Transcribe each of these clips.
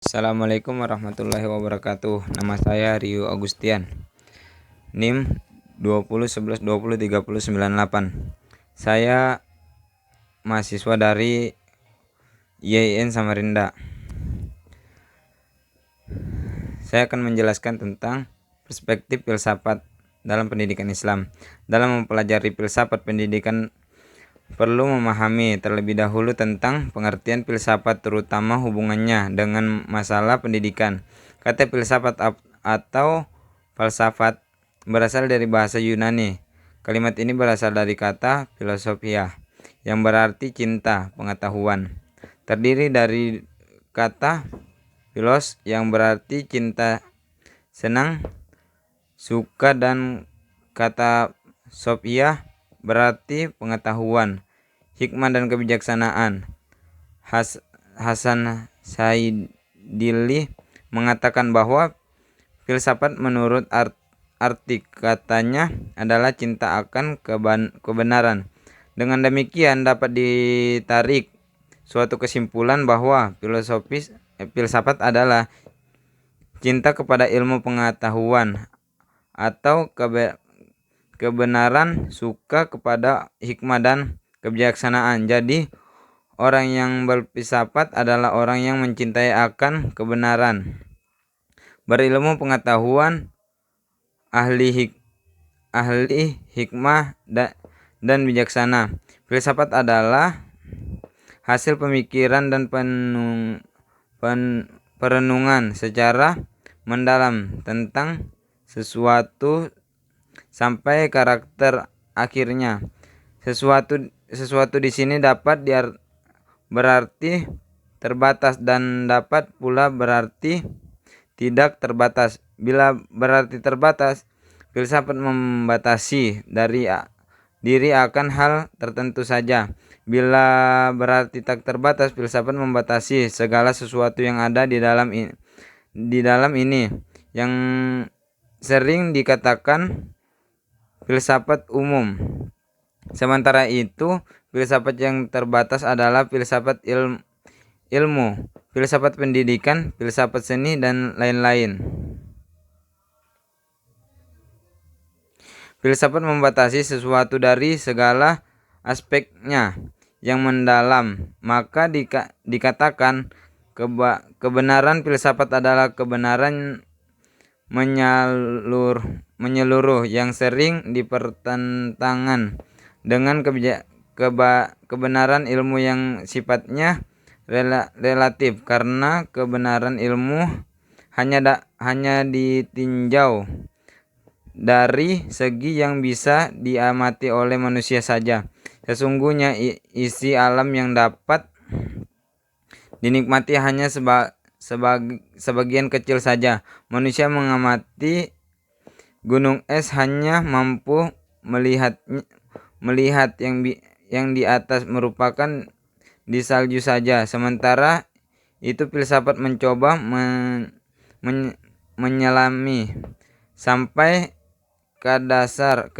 Assalamualaikum warahmatullahi wabarakatuh. Nama saya Rio Agustian. NIM 2011203098. Saya mahasiswa dari IAIN Samarinda. Saya akan menjelaskan tentang perspektif filsafat dalam pendidikan Islam. Dalam mempelajari filsafat pendidikan perlu memahami terlebih dahulu tentang pengertian filsafat, terutama hubungannya dengan masalah pendidikan. Kata filsafat atau falsafat berasal dari bahasa Yunani. Kalimat ini berasal dari kata filosofia yang berarti cinta, pengetahuan. Terdiri dari kata philos yang berarti cinta, senang, suka, dan kata sophia berarti pengetahuan, hikmah, dan kebijaksanaan. Hasan Saidili mengatakan bahwa filsafat menurut arti katanya adalah cinta akan kebenaran. Dengan demikian dapat ditarik suatu kesimpulan bahwa filsafat adalah cinta kepada ilmu pengetahuan atau kebenaran, suka kepada hikmah dan kebijaksanaan. Jadi, orang yang berfilsafat adalah orang yang mencintai akan kebenaran, berilmu pengetahuan, ahli hikmah dan bijaksana. Filsafat adalah hasil pemikiran dan perenungan secara mendalam tentang sesuatu sampai karakter akhirnya. Sesuatu di sini dapat berarti terbatas dan dapat pula berarti tidak terbatas. Bila berarti terbatas, filsafat membatasi diri akan hal tertentu saja. Bila berarti tak terbatas, filsafat membatasi segala sesuatu yang ada di dalam ini, yang sering dikatakan filsafat umum. Sementara itu, filsafat yang terbatas adalah filsafat ilmu, filsafat pendidikan, filsafat seni, dan lain-lain. Filsafat membatasi sesuatu dari segala aspeknya yang mendalam, maka dikatakan kebenaran filsafat adalah kebenaran menyeluruh yang sering dipertentangkan dengan kebenaran ilmu yang sifatnya relatif, karena kebenaran ilmu hanya ditinjau dari segi yang bisa diamati oleh manusia saja. Sesungguhnya isi alam yang dapat dinikmati hanya sebagian kecil saja. Manusia mengamati gunung es hanya mampu melihat yang di atas merupakan di salju saja. Sementara itu filsafat mencoba menyelami sampai ke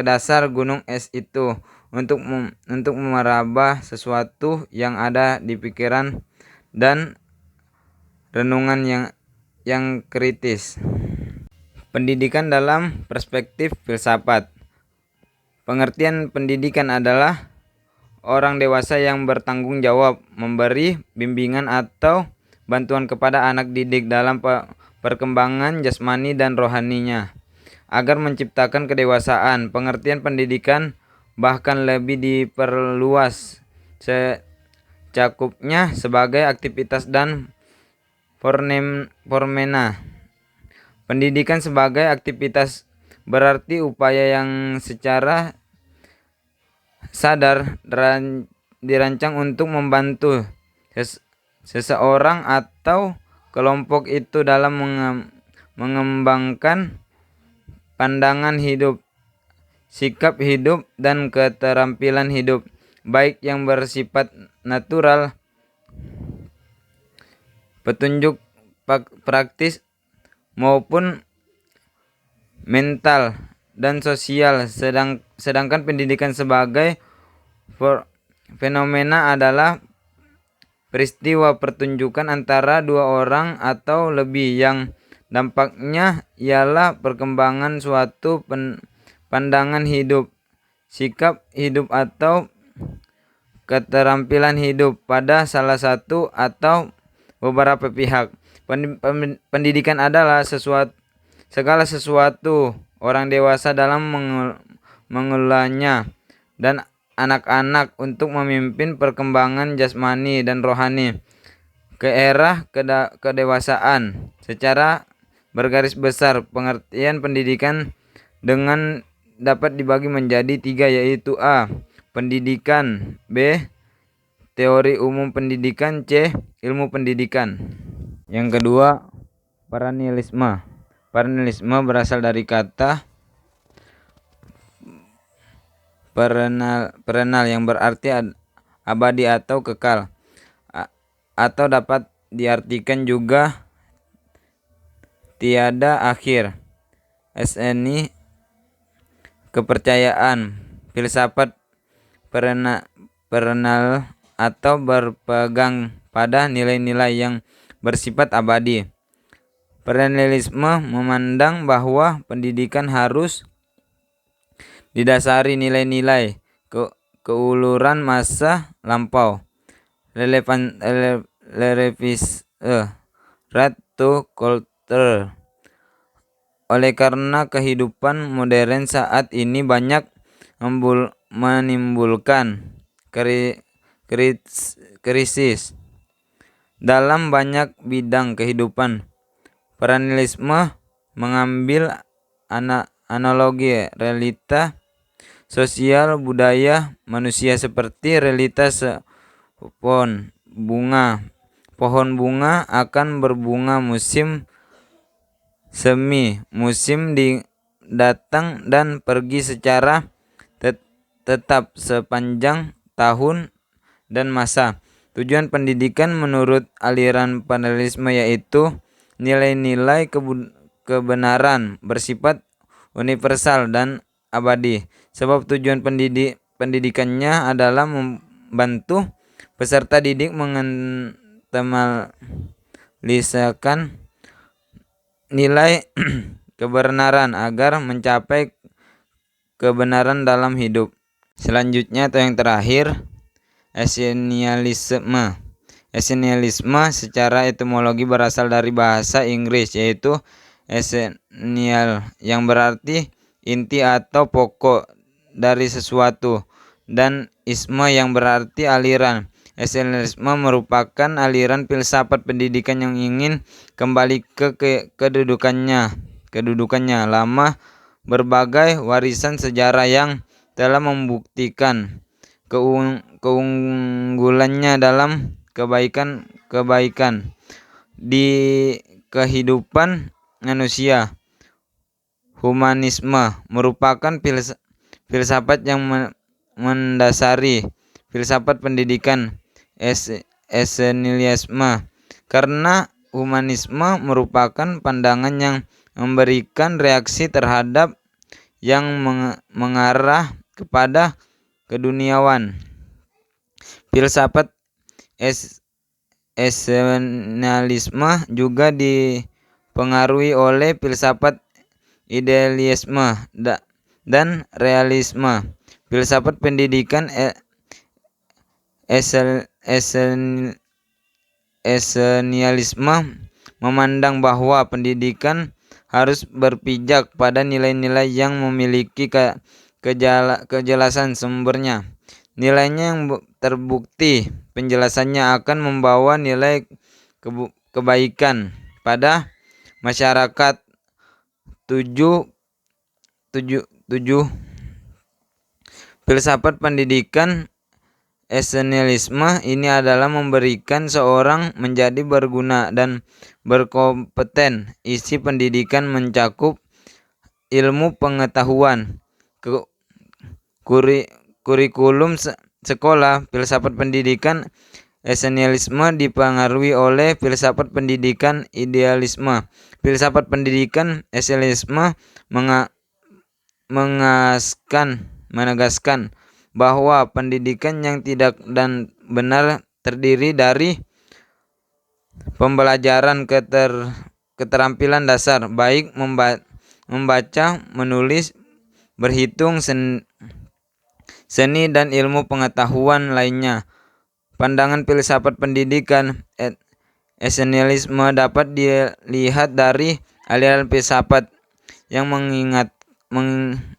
dasar gunung es itu untuk meraba sesuatu yang ada di pikiran dan renungan yang kritis. Pendidikan dalam perspektif filsafat. Pengertian pendidikan adalah orang dewasa yang bertanggung jawab memberi bimbingan atau bantuan kepada anak didik dalam perkembangan jasmani dan rohaninya agar menciptakan kedewasaan. Pengertian pendidikan bahkan lebih diperluas secakupnya sebagai aktivitas dan formena. Pendidikan sebagai aktivitas berarti upaya yang secara sadar dirancang untuk membantu seseorang atau kelompok itu dalam mengembangkan pandangan hidup, sikap hidup, dan keterampilan hidup, baik yang bersifat natural, petunjuk praktis, maupun mental dan sosial. Sedangkan pendidikan sebagai fenomena adalah peristiwa pertunjukan antara dua orang atau lebih yang dampaknya ialah perkembangan suatu pandangan hidup, sikap hidup atau keterampilan hidup pada salah satu atau beberapa pihak. Pendidikan adalah segala sesuatu orang dewasa dalam mengelolanya dan anak-anak untuk memimpin perkembangan jasmani dan rohani ke era kedewasaan. Secara bergaris besar, pengertian pendidikan dengan dapat dibagi menjadi 3, yaitu A. Pendidikan, B. Teori umum pendidikan, C. Ilmu pendidikan. Yang kedua, paranilisme. Paranilisme berasal dari kata perenal yang berarti abadi atau kekal, atau dapat diartikan juga tiada akhir. SNI kepercayaan, filsafat perenal atau berpegang pada nilai-nilai yang bersifat abadi. Perennialisme memandang bahwa pendidikan harus didasari nilai-nilai keuluran masa lampau, relevis right to culture. Oleh karena kehidupan modern saat ini banyak menimbulkan krisis dalam banyak bidang kehidupan. Paranilisme mengambil analogi realita sosial budaya manusia seperti realitas pohon bunga akan berbunga musim semi, musim datang dan pergi secara tetap sepanjang tahun dan masa. Tujuan pendidikan menurut aliran paranilisme yaitu nilai-nilai kebenaran bersifat universal dan abadi. Sebab tujuan pendidikannya adalah membantu peserta didik menginternalisasikan nilai kebenaran agar mencapai kebenaran dalam hidup. Selanjutnya atau yang terakhir, essentialisme. Essentialisme secara etimologi berasal dari bahasa Inggris, yaitu essential yang berarti inti atau pokok dari sesuatu, dan isme yang berarti aliran. Essentialisme merupakan aliran filsafat pendidikan yang ingin kembali ke kedudukannya lama, berbagai warisan sejarah yang telah membuktikan keunggulannya dalam kebaikan di kehidupan manusia. Humanisme merupakan filsafat yang mendasari filsafat pendidikan. Essentialisme karena humanisme merupakan pandangan yang memberikan reaksi terhadap yang mengarah kepada keduniawan. Filsafat essentialisme juga dipengaruhi oleh filsafat idealisme dan realisme. Filsafat pendidikan essentialisme memandang bahwa pendidikan harus berpijak pada nilai-nilai yang memiliki kejelasan sumbernya. Nilainya yang terbukti penjelasannya akan membawa nilai kebaikan pada masyarakat. 7. Filsafat pendidikan essentialisme ini adalah memberikan seorang menjadi berguna dan berkompeten. Isi pendidikan mencakup ilmu pengetahuan, kurikulum sekolah. Filsafat pendidikan essentialisme dipengaruhi oleh filsafat pendidikan idealisme. Filsafat pendidikan essentialisme menegaskan bahwa pendidikan yang tidak dan benar terdiri dari pembelajaran keterampilan dasar, baik membaca, menulis, berhitung, seni, dan ilmu pengetahuan lainnya. Pandangan filsafat pendidikan esensialisme dapat dilihat dari aliran filsafat yang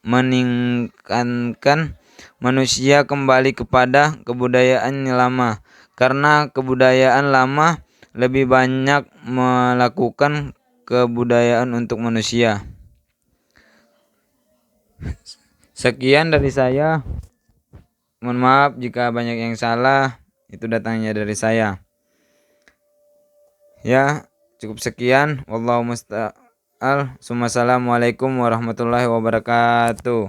meningkatkan manusia kembali kepada kebudayaan yang lama, karena kebudayaan lama lebih banyak melakukan kebudayaan untuk manusia. Sekian dari saya. Mohon maaf jika banyak yang salah, itu datangnya dari saya. Ya, cukup sekian. Wallahu musta'an. Assalamualaikum warahmatullahi wabarakatuh.